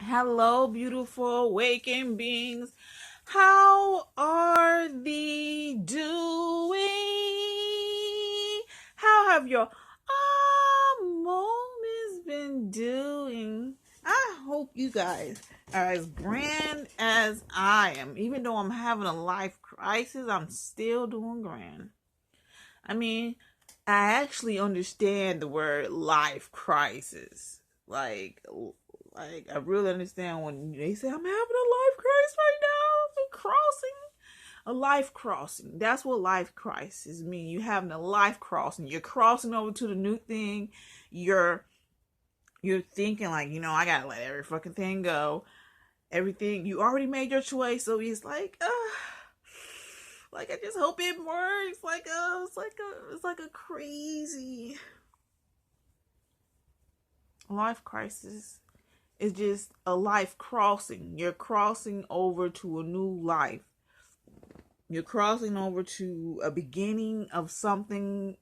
Hello, beautiful awakened beings. How are thee doing? How have your moments been doing? I hope you guys are as grand as I am. Even though I'm having a life crisis, I'm still doing grand. I mean, I actually understand the word life crisis. Like I really understand when they say I'm having a life crisis right now. I'm crossing a life crossing. That's what life crisis mean. You having a life crossing. You're crossing over to the new thing. You're thinking like, I gotta let every fucking thing go. Everything you already made your choice, so it's like I just hope it works. It's like a crazy life crisis. It's just a life crossing. You're crossing over to a new life. You're crossing over to a beginning of something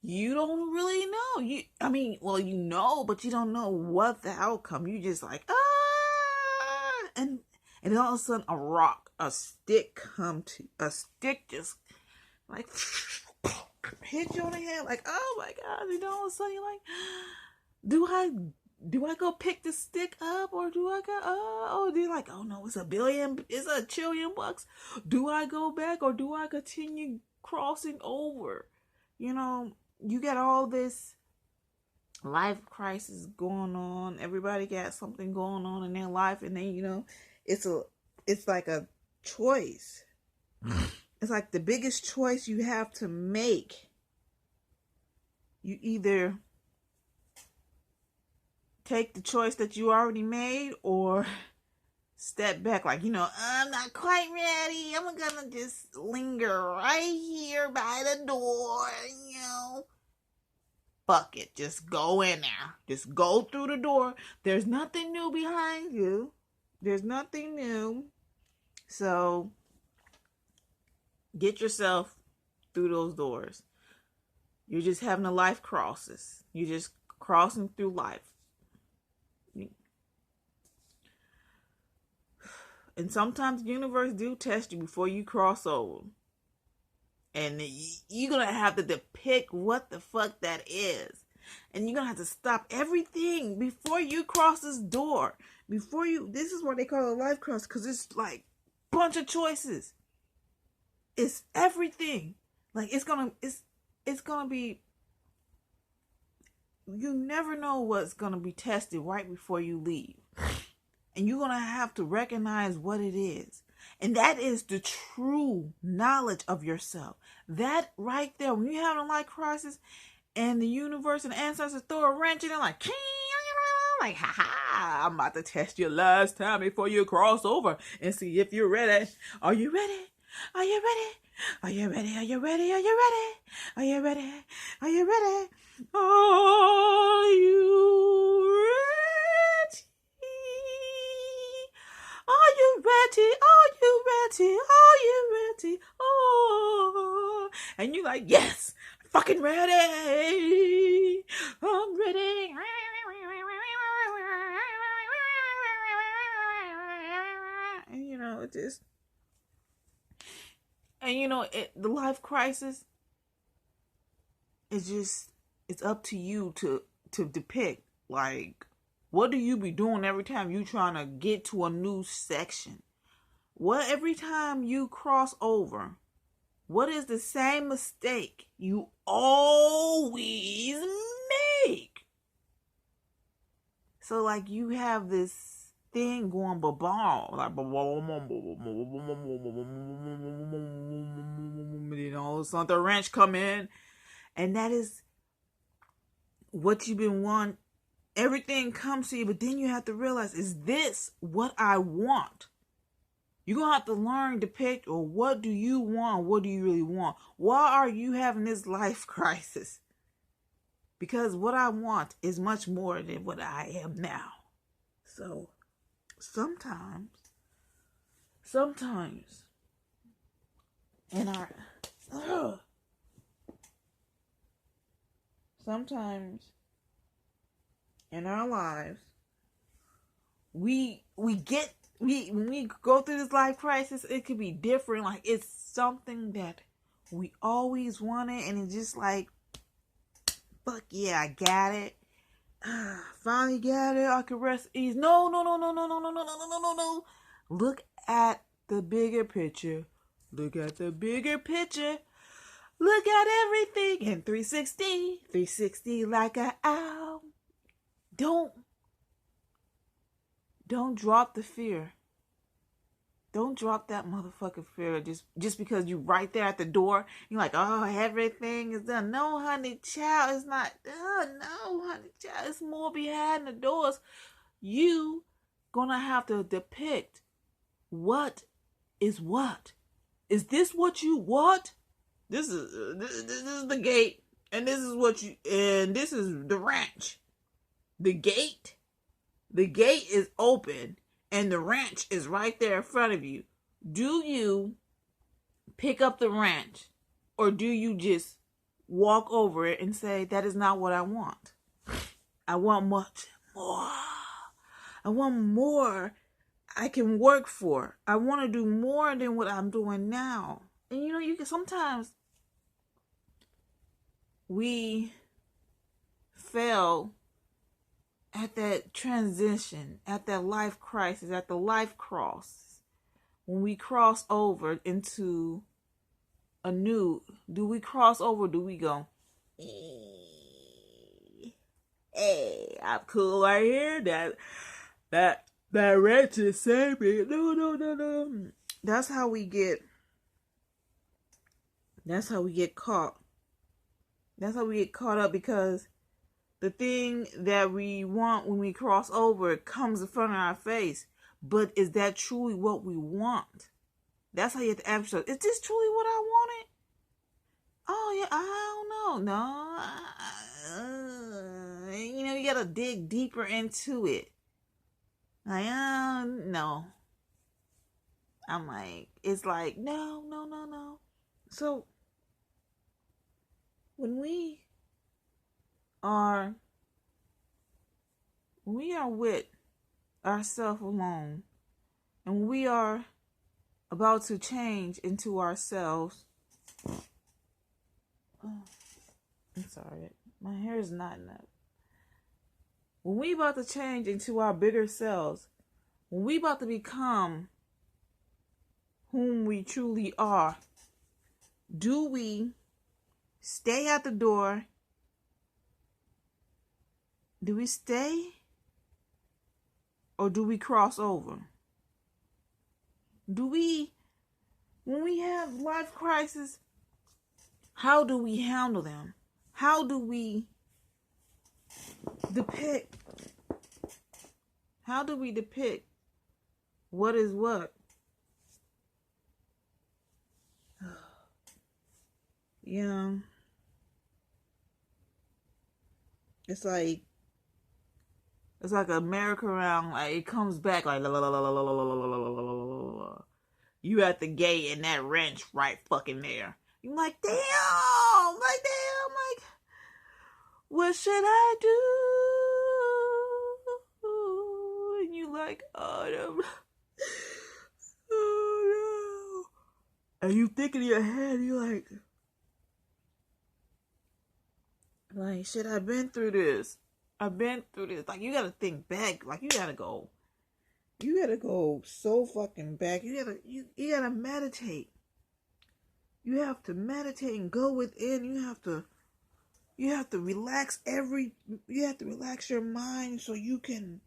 you don't really know. You know, but you don't know what the outcome. You just like and then all of a sudden a stick just like hit you on the head, like, oh my god, all of a sudden you're like, do I go pick the stick up, or do I go, do you like, oh no, it's a trillion bucks. Do I go back, or do I continue crossing over? You got all this life crisis going on. Everybody got something going on in their life, and then it's like a choice. It's like the biggest choice you have to make. You either take the choice that you already made, or step back, like, I'm not quite ready. I'm gonna just linger right here by the door. Fuck it. Just go in there. Just go through the door. There's nothing new behind you. There's nothing new. So get yourself through those doors. You're just having a life crisis. You're just crossing through life. And sometimes the universe do test you before you cross over. And you're going to have to depict what the fuck that is. And you're going to have to stop everything before you cross this door. This is what they call a life cross, because it's like a bunch of choices. It's everything. Like, it's going to be, you never know what's going to be tested right before you leave. And you're going to have to recognize what it is. And that is the true knowledge of yourself. That right there, when you're having a life crisis and the universe and the ancestors throw a wrench in it, like, I'm about to test you last time before you cross over and see if you're ready. Are you ready? Are you ready? Are you ready? Are you ready? Are you ready? Are you ready? Are you ready? Are you ready? Are you ready? Are you ready? Are you ready? Oh, and you like, yes, I'm fucking ready. I'm ready. And it just, the life crisis is just, it's up to you to depict, like, what do you be doing every time you trying to get to a new section? What, every time you cross over, what is the same mistake you always make? So, like, you have this thing going ba-ball, like, something, the wrench come in, and that is what you've been wanting. Everything comes to you, but then you have to realize, is this what I want? You're going to have to learn to pick, or what do you want? What do you really want? Why are you having this life crisis? Because what I want is much more than what I am now. So sometimes in our sometimes in our lives, when we go through this life crisis, it could be different. Like, it's something that we always wanted, and it's just like, fuck yeah, I got it. Finally got it. I can rest easy. No. Look at the bigger picture. Look at the bigger picture. Look at everything in 360. 360 like a owl. Don't drop the fear. Don't drop that motherfucking fear just because you right there at the door. You're like, oh, everything is done. No, honey, child, it's not done. No, honey, child, it's more behind the doors. You gonna have to depict what is what. Is this what you want? This is the gate, and this is this is the ranch. The gate is open, and the ranch is right there in front of you. Do you pick up the ranch, or do you just walk over it and say, that is not what I want? I want much more. I want more I can work for. I want to do more than what I'm doing now. And you can sometimes we fail at that transition, at that life crisis, at the life cross. When we cross over into a new, do we cross over? Do we go, hey, I'm cool right here. That wretch is saving. No. That's how we get caught. That's how we get caught up, because the thing that we want when we cross over comes in front of our face. But is that truly what we want? That's how you have to ask yourself, is this truly what I wanted? Oh, yeah, I don't know. No. You got to dig deeper into it. Like, no. I'm like, it's like, no. So, when we are with ourselves alone, and we are about to change into ourselves, I'm sorry, my hair is knotting up. When we about to change into our bigger selves, when we about to become whom we truly are, do we stay at the door? Do we stay? Or do we cross over? When we have life crises, how do we handle them? How do we depict what is what? It's like a merry-go-round. Like, it comes back like la, la, la, la, la, la, la, la, la, la, la. You at the gate and that wrench right fucking there. You're like, damn, what should I do? And you like, oh no. And you thinking in your head, you like, shit, I've been through this. Like, you gotta think back. Like, you gotta go so fucking back. You gotta meditate. You have to meditate and go within. You have to relax your mind so you can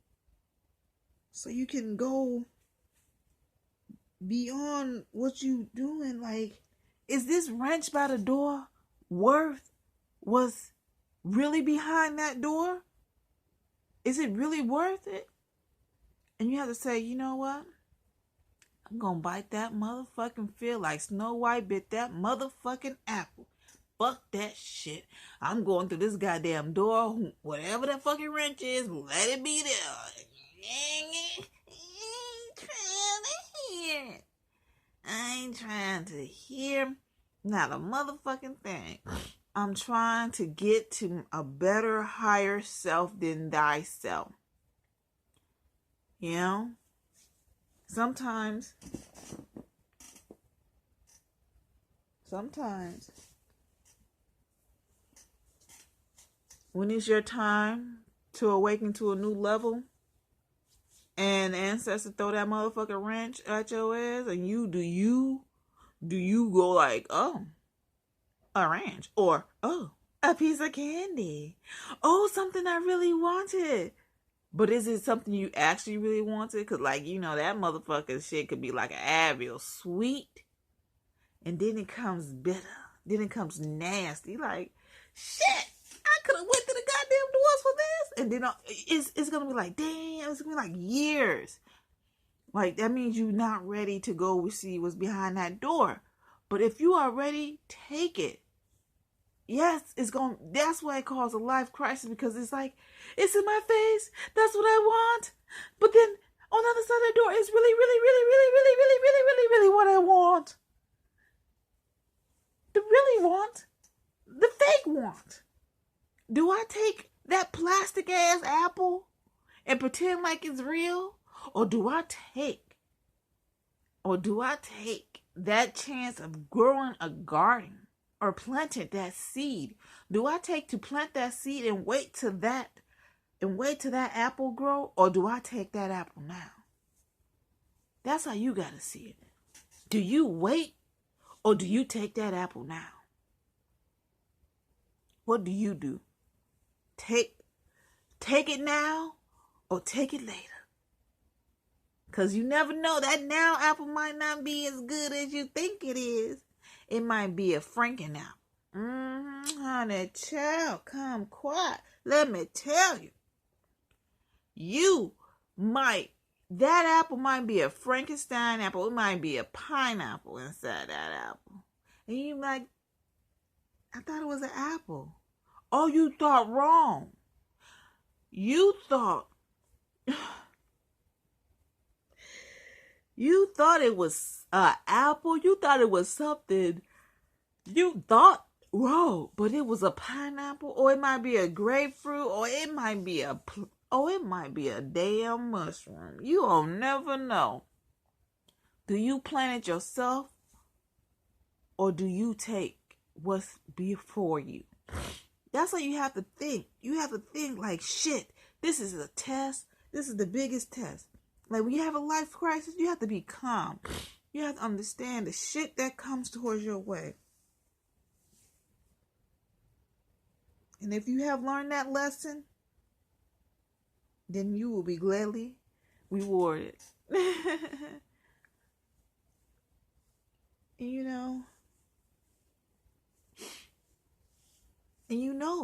go beyond what you doing. Like, is this wrench by the door was really behind that door? Is it really worth it? And you have to say, you know what? I'm gonna bite that motherfucking fear like Snow White bit that motherfucking apple. Fuck that shit. I'm going through this goddamn door. Whatever that fucking wrench is, let it be there. I ain't trying to hear not a motherfucking thing. I'm trying to get to a better, higher self than thyself. You know? Sometimes when it's your time to awaken to a new level and the ancestors throw that motherfucking wrench at your ass and do you go like, oh, a ranch, or oh, a piece of candy, oh, something I really wanted? But is it something you actually really wanted? Because, like, that motherfucking shit could be like an Advil, sweet, and then it comes bitter, then it comes nasty. Like, shit, I could have went to the goddamn doors for this. And then it's gonna be like, damn, it's gonna be like years. Like, that means you're not ready to go see what's behind that door. But if you are ready, take it. Yes, that's why it calls a life crisis, because it's like, it's in my face. That's what I want. But then on the other side of the door is really, really, really, really, really, really, really, really, really what I want. The really want. The fake want. Do I take that plastic ass apple and pretend like it's real? Or do I take that chance of growing a garden or planting that seed? Do I take to plant that seed and wait till that apple grow? Or do I take that apple now? That's how you gotta see it. Do you wait or do you take that apple now? What do you do? Take it now or take it later? Because you never know. That now apple might not be as good as you think it is. It might be a Franken apple. Honey, child, come quiet. Let me tell you. That apple might be a Frankenstein apple. It might be a pineapple inside that apple. And you like, I thought it was an apple. Oh, you thought wrong. You thought it was an apple. You thought it was something. You thought wrong, but it was a pineapple, or it might be a grapefruit, or it might be a damn mushroom. You will never know. Do you plant it yourself, or do you take what's before you? That's what you have to think. You have to think like, shit, this is a test. This is the biggest test. Like, when you have a life crisis, you have to be calm. You have to understand the shit that comes towards your way. And if you have learned that lesson, then you will be gladly rewarded. And you know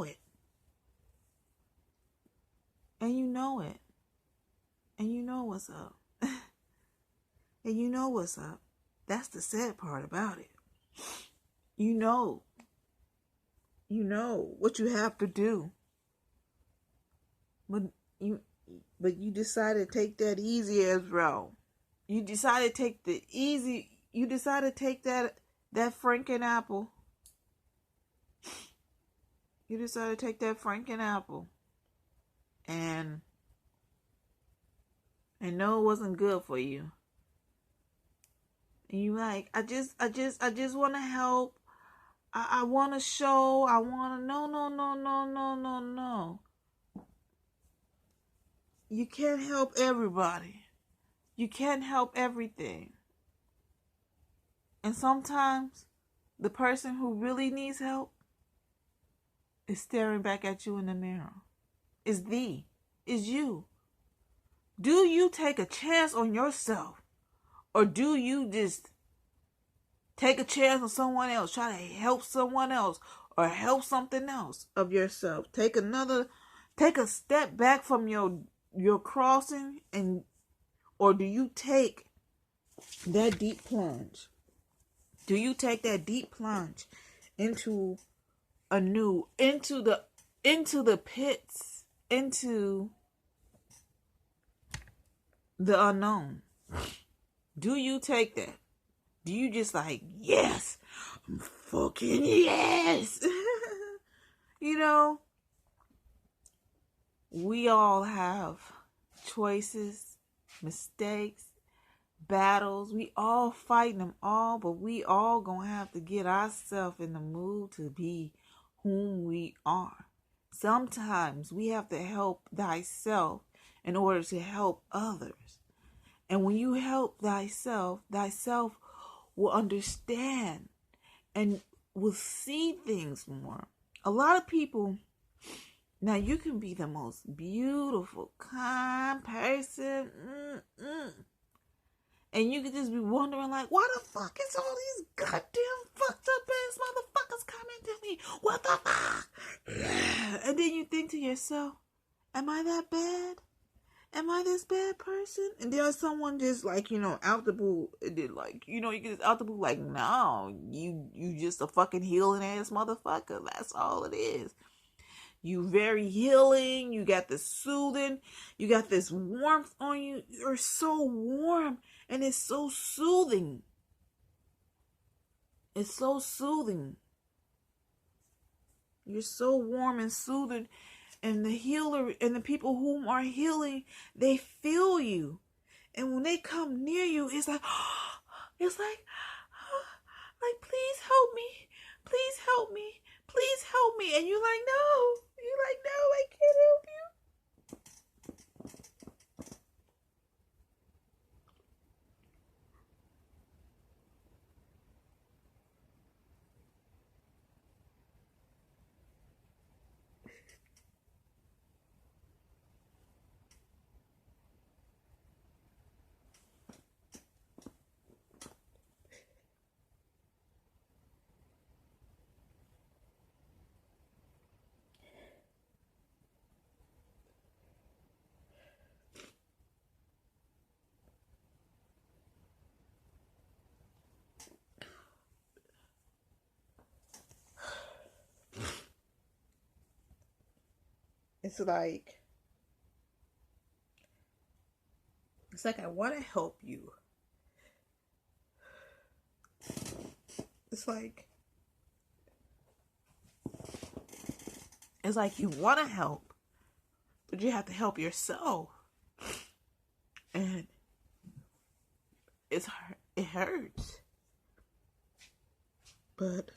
it. And you know it. And you know what's up. And you know what's up. That's the sad part about it. You know what you have to do. But you decided to take that easy ass route. You decided to take that Franken apple. You decided to take that Franken apple. And no, it wasn't good for you. And you like, I just want to help. I want to show. I want to. No. You can't help everybody. You can't help everything. And sometimes the person who really needs help is staring back at you in the mirror. Is you. Do you take a chance on yourself? Or do you just take a chance on someone else? Try to help someone else or help something else of yourself. Take a step back from your crossing, or do you take that deep plunge? Do you take that deep plunge into the pits, into the unknown? Do you take that? Do you just like, yes, fucking yes? We all have choices mistakes, battles. We all fighting them all, but we all gonna have to get ourselves in the mood to be whom we are. Sometimes we have to help thyself in order to help others. And when you help thyself, thyself will understand and will see things more. A lot of people, now you can be the most beautiful, kind person, and you can just be wondering like, why the fuck is all these goddamn fucked up ass motherfuckers coming to me? What the fuck? And then you think to yourself, am I that bad? Am I this bad person? And there's someone just like, out the blue, did like, you get this out the blue, like, no, you just a fucking healing ass motherfucker. That's all it is. You very healing. You got this soothing. You got this warmth on you. You're so warm and it's so soothing. It's so soothing. You're so warm and soothing. And the healer and the people whom are healing, they feel you. And when they come near you, it's like, please help me. Please help me. Please help me. And you're like, no. You're like, no, I can't help you. It's like I want to help you. It's like you want to help, but you have to help yourself. And it hurts. But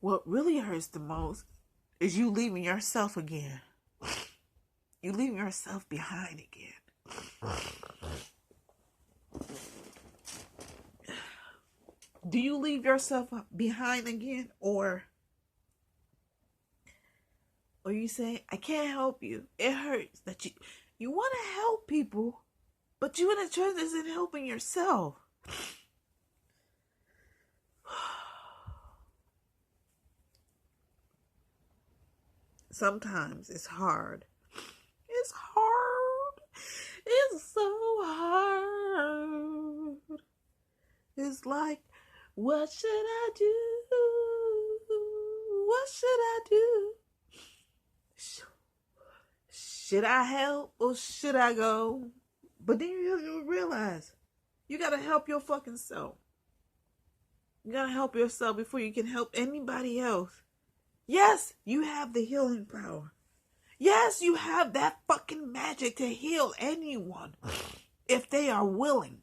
what really hurts the most is you leaving yourself again. You leaving yourself behind again. Do you leave yourself behind again? Or you say, I can't help you. It hurts that you want to help people, but you in a turn isn't helping yourself. Sometimes it's hard. It's hard. It's so hard. It's like, what should I do? What should I do? Should I help or should I go? But then you realize you gotta help your fucking self. You gotta help yourself before you can help anybody else. Yes, you have the healing power. Yes, you have that fucking magic to heal anyone if they are willing.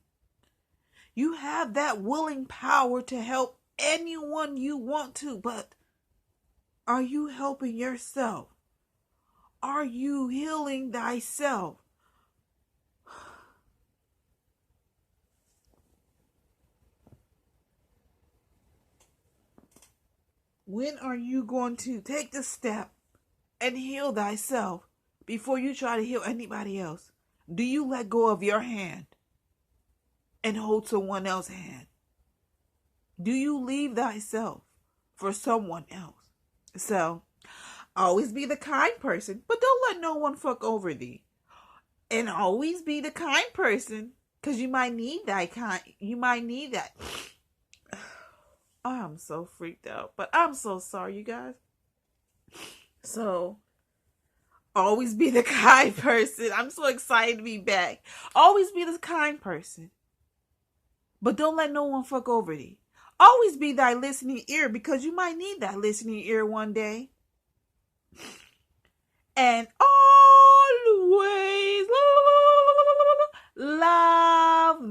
You have that willing power to help anyone you want to, but are you helping yourself? Are you healing thyself? When are you going to take the step and heal thyself before you try to heal anybody else? Do you let go of your hand and hold someone else's hand? Do you leave thyself for someone else? So, always be the kind person, but don't let no one fuck over thee. And always be the kind person, because you might need that kind. You might need that. I'm so freaked out, but I'm so sorry, you guys. So, always be the kind person. I'm so excited to be back. Always be the kind person, but don't let no one fuck over thee. Always be thy listening ear, because you might need that listening ear one day. And always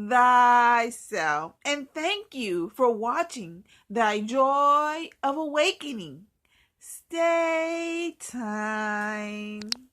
thyself. And thank you for watching Thy Joy of Awakening. Stay time.